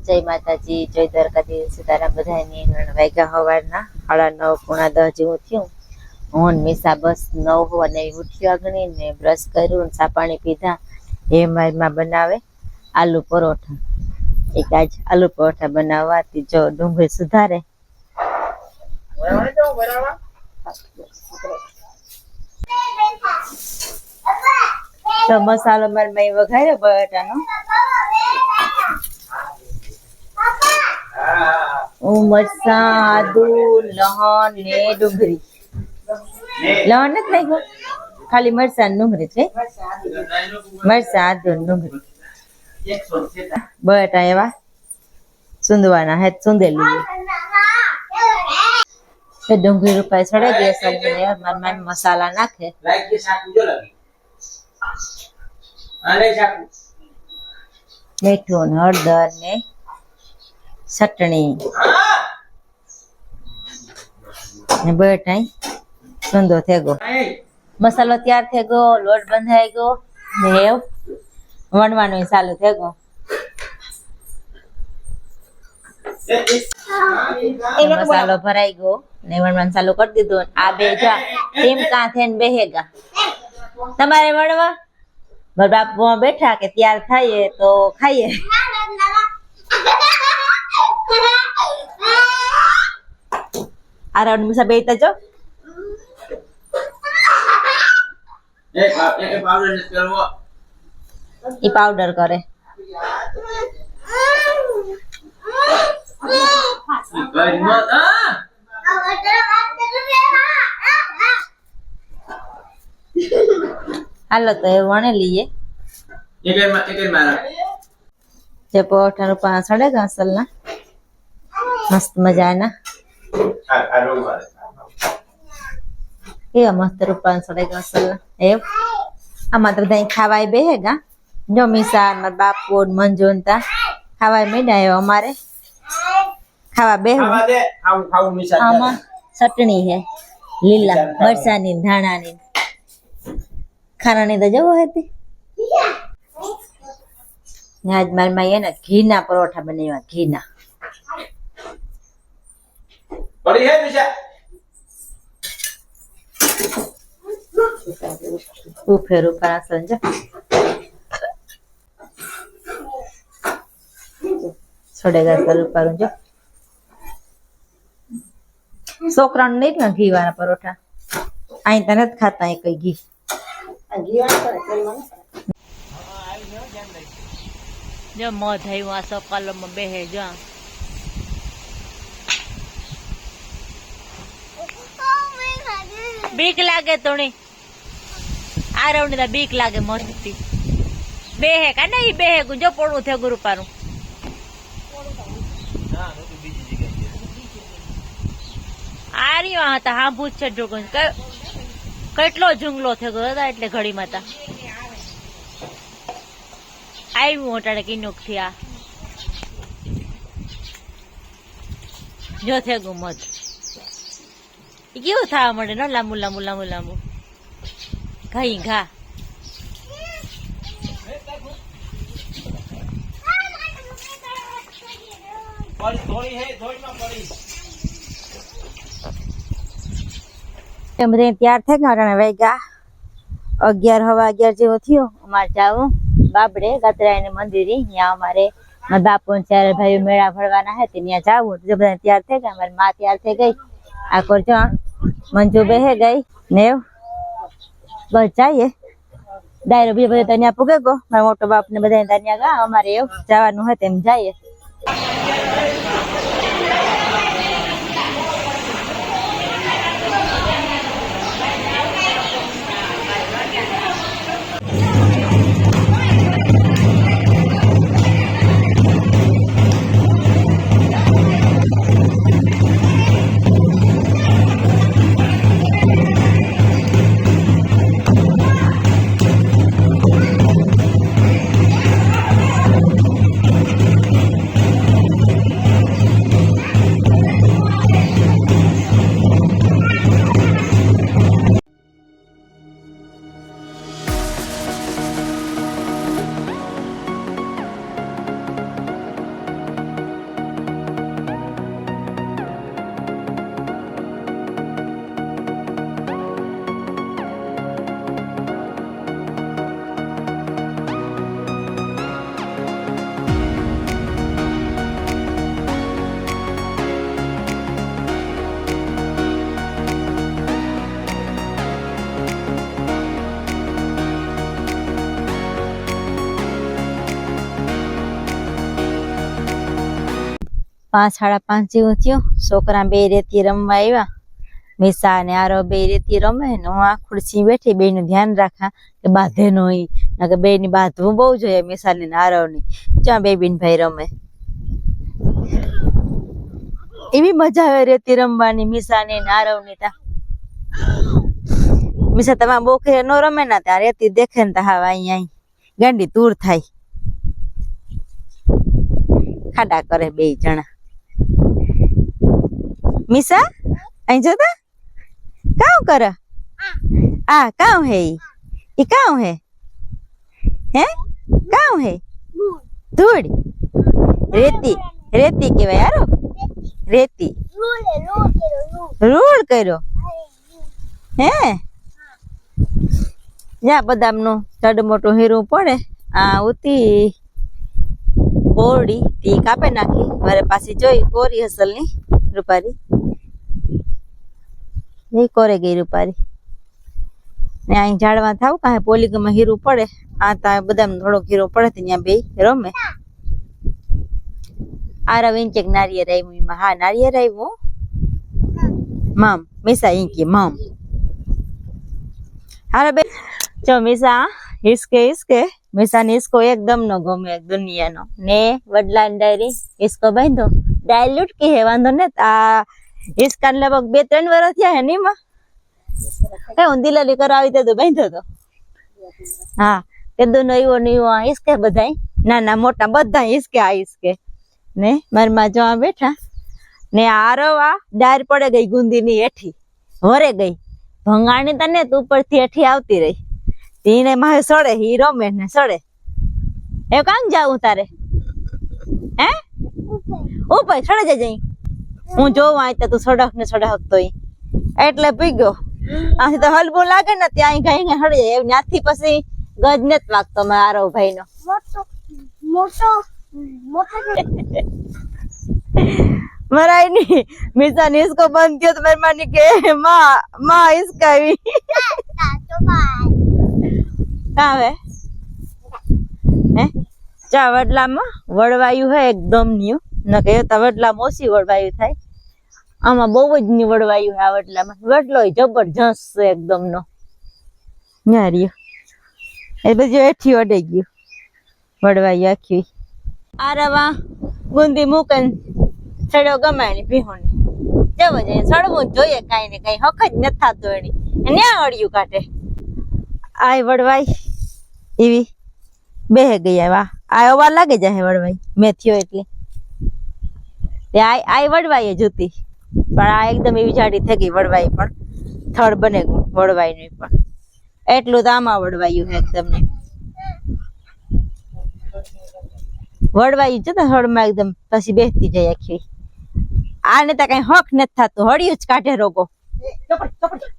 જય માતાજી, જય દ્વારકાધીશ, સીતારામ બધાની વાગ્યા સવારના 9:30 પોણા 10 જેવું થયું. હું મીસા બસ 9 હોવાને ઉઠ્યા ગણી ને બ્રશ કર્યું ને ચા પાણી પીધા. એ મારીમાં બનાવે આલુ પરોઠા. એક આજ આલુ પરોઠા બનાવવાથી જો ડુંગળી સુધારે તો મસાલો મારી વઘાર્યો બટાટાનો. મરચાં, આદુ, લહણ ને ડુંગળી. લહણ નથી નાખ્યું, ખાલી મરચાં ને ડુંગળી છે. મરચાં, આદુ ને ડુંગળી. બટાટા એવા સુંદવાના હે, સુંદેલી ડુંગળી રૂપાય ચડે ગેસ. મારી મસાલા નાખે. મીઠું ને હળદર ને ચટણી ને બટાઈ સુંદો થઈ ગયો. મસાલો તૈયાર થઈ ગયો, લોટ બંધાઈ ગયો ને વણવાનું ચાલુ થઈ ગયો. મસાલો ભરાઈ ગયો ને વણવાનું ચાલુ કરી દીધું. આ બે જા ટીમ કાં થઈને બેહેગા. તમારે વણવા બાપુ બેઠા કે તૈયાર થાય તો ખાઈએ. આ રાઉન્ડ મુસા બેતા જો એ પાવડર કરે. હાલો તો એ વણે લઈએ. જે પરોઠાનું પાન સડે ઘાસલ ના મસ્ત મજાના કેવા મસ્ત રૂપાન સડે ઘાસલ ના. એવું આમાં તો બધા ખાવાય બેહેગા. જો મીસા મારા બાપુ મંજુ તા ખાવાય મેડાયો. અમારે ખાવા બેહું. આમાં ચટણી હે લીલા મરચાની ધાણાની ખારાની તો જવો હતી. આજ મારી માએ ને ઘીના પરોઠા બનાવ્યા. ઘીના ફેર ઉપર સમજો છોડેગા સર ઉપર જો છોકરાને નહીં ને ઘી વાળા પરોઠા અહીં તને જ ખાતા કઈ ઘી. જો મધ આવ્યું આ સકાલોમાં બેહે. જો બીક લાગે તોણી આ રવણી બીક લાગે મસ્તી બેહે કા નહીં બેહે ગુંજો પોડું થયું ગુરુપાનું. આ રહ્યો હતા હા ભૂત છે જોગું કેટલો જુંગલો થયો ગયો હતા એટલે ઘડી માતા આવ્યું અટાડે કિનોક થી. આ જો થયું મધ કેવું થવા મળે ને લાંબુ લાંબુ લાંબુ લાંબુ ઘાઈ ઘા. બધે તૈયાર થઈ ગયા. વાગ્યા 11 હવા 11 જેવો થયો. અમારે જાવું બાબડે ગાત્રાયને મંદિરે. ત્યાં અમારે મારા બાપુ 4 ભાઈઓ મેળા ભરવાના હે ત્યાં જાવું. બધા તૈયાર થઈ ગયા. મારી માં તૈયાર થઈ ગઈ. આ કરજો મંજુ બેહે ગઈ ને બસ જઈએ. ડાયરો બીજા બધા ત્યાં પૂગે ગયો. મારા મોટો બાપ ને બધા ત્યાં ગયા. અમારે એવું જવાનું હોય તેમ જઈએ. 5 સાડા 5 જેવું થયું. છોકરા બે રેતી રમવા આવ્યા. મીસા અને આરો બે રેતી રમે ને હું આ ખુરશી બેઠી, બે નું ધ્યાન રાખા કે બાંધે નો કે બે ની બાંધવું બહુ જોઈએ. મીસા ની આરવ ની ક્યાં બે બીન ભાઈ રમે. એવી મજા આવે રેતી રમવાની મીસા ની આરવ ની. તા મીસા તમારા બોખે નો રમે ના ત્યાં રેતી દેખે ને હા અહીં ગાંડી તૂર થાય. ખાડા કરે બે જણા. મીસા અહીં જોતા કામ કરે. આ કામ હે ઈ કામ હે કામ હે ધૂળ રેતી રેતી કેવાય યારો. રેતી રૂળ કર્યો હે. જા બદામ નું ચડ મોટું હીરું પડે. આ ઉતી કોરડી તી કાપે નાખી. મારે પાછી જોઈ કોરી હસલ ની રૂપારી એ કોરે ગઈ રૂપારી ને. અહીં ઝાડવા થાવ કાંઈ પોલીગમાં હીરું પડે. આ તા બદામ થોડોક હીરો પડે ત્યાં બે રમે. આરવ ઇંચેક નારિયેર આવ્યું એમાં. હા નારિયેર આવ્યું મામ. મીસા ઇંકી મામ. હારે બે જો મીસા હિસકે હિસકે. મીસા ને હિસકો એકદમ નો ગમે દુનિયાનો ને. વડલા ડાયરી હિસકો બાંધો ડાયરી લૂટકી હે વાંધો ને. આ હિસકા લગભગ 2-3 વર્ષ થયા હે નીમાં. કઈ હું દિલાલી કરાવી તે તો બાંધ્યો તો. હા કીધું નો એવો ને એવો હિસકે બધા નાના મોટા બધા હિસકે. આ હિસકે ને મારી માં જો બેઠા ને. આરવ આ ડાયર પડે ગઈ ગુંદી ની હેઠી વરે ગઈ. ભંગાણી તને ઉપરથી હેઠી આવતી રહી. એને મારે સડે હી રમે ને સડે. એ કામ જાવું તારે હે ઉપર સડે જઈ. હું જોઉં આ તું સડક ને સડક તો એટલે પી ગયો. આથી તો હલબું લાગે ને ત્યાં ગાઈ ને સડી જાય. ત્યાંથી પછી ગજ નથી વાગતો મારા આરવ ભાઈ નો. મરાય ની. મીસા ને इसको બંધ किया तो मेरी मानी के माँ इसका भी कहाँ है ચા વડલામાં વડવાયું હે એકદમ ન્યુ. ન કે વડલામાં ઓછી વડવાયું થાય. આમાં બહુ જ ન્યુ વડવાયું હે આ વડલામાં. વડલો જબરજસ્ત છે એકદમ નો. ન્યારીયો એ બધું હેઠી અડાઈ ગયું વડવાયું આખી. આરવા ગુંદી મૂકે છડો ગમાય ભીહોને જવો જાય. સડવું જ જોઈએ કઈ ને કઈ. હક જ નથી થતું એની ન્યા અડિયું કાઢે. આય વડવાઈ એવી બેહે ગયા. વાહ આ અવાર લાગે જાય વડવાઈ મેં થયો એટલે. આય વડવાઈ જોતી પણ આ એકદમ એવી જાડી થઈ ગઈ વડવાઈ. પણ થડ બને ગયું વડવાઈ નું પણ. એટલું તો આમાં વડવાયું છે એકદમ ને. વડવાયું છે થડમાં એકદમ પછી બેસતી જાય આખી. આને તો કઈ હક નથી થતું. હળિયું જ કાઢે રોગો.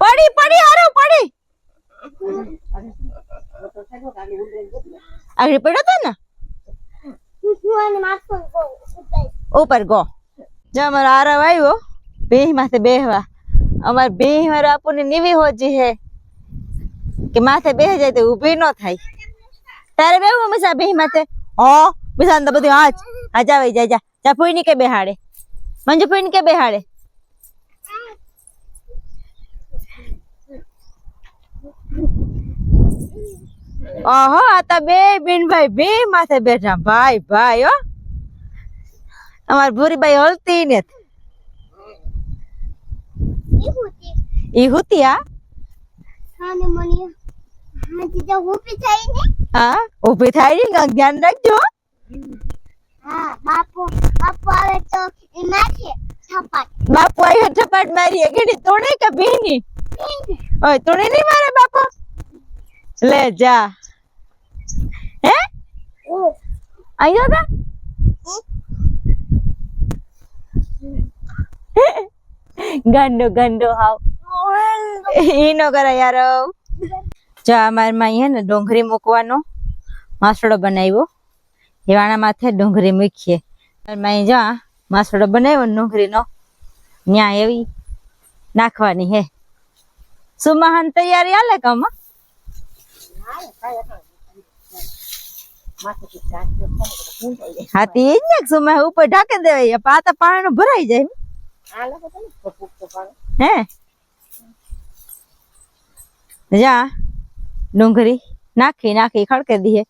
પડી પડી હારો પડી. આગળ પડ્યો તો ને ઉપર ગો. જો અમારો આરવ આવ્યો બેહ માથે બેહવા. અમારે બેહ મારો આપણને નીવી હોજી હે કે માથે બેહ જાય તો ઊભી ન થાય. તારે બેહવું મીસા બેહ માથે? હો મીસા તો બધું હાજ આવી જાય. જા ફૂઈ ની કે બેહાડે. મંજુ ફૂઈ ની કે બેહાડે. ઓહો આ તો બે બેન ભાઈ બે માથે બેઠા. ભાઈ ભાઈ હો અમારી ભૂરીબાઈ હલતી ને. ઈ હુતી આ હા ઉભી થાય ને. ધ્યાન રાખજો. બાપુ આવે થપાટ મારી. ઘડી તોડે કે બેની ઓય તોડે નહીં મારે બાપુ. લે જા હે આયો તા ગંડો ગંડો હાવ ઈ નો કરે યાર. જો અમારી માં હે ને ડોંગરી મૂકવાનો માસડો બનાવ્યો. હિવાણા માથે ડુંગળી મૂકીએ. મારી જો માસડો બનાવ્યો ડુંગળી નો ન્યા એવી નાખવાની હે. સુમહાન તૈયારી હાલે કામ. માથેથી ઢાંકી દે ને તો ભૂંજાઈ જાય. હા તે જ ને સુમે ઉપર ઢાંકી દેવાય પાતા પાણી ભરાઈ જાય આ લોકો તો ને ભૂખતો પાડે. હે જા ડુંગળી નાખી ખડકે દીએ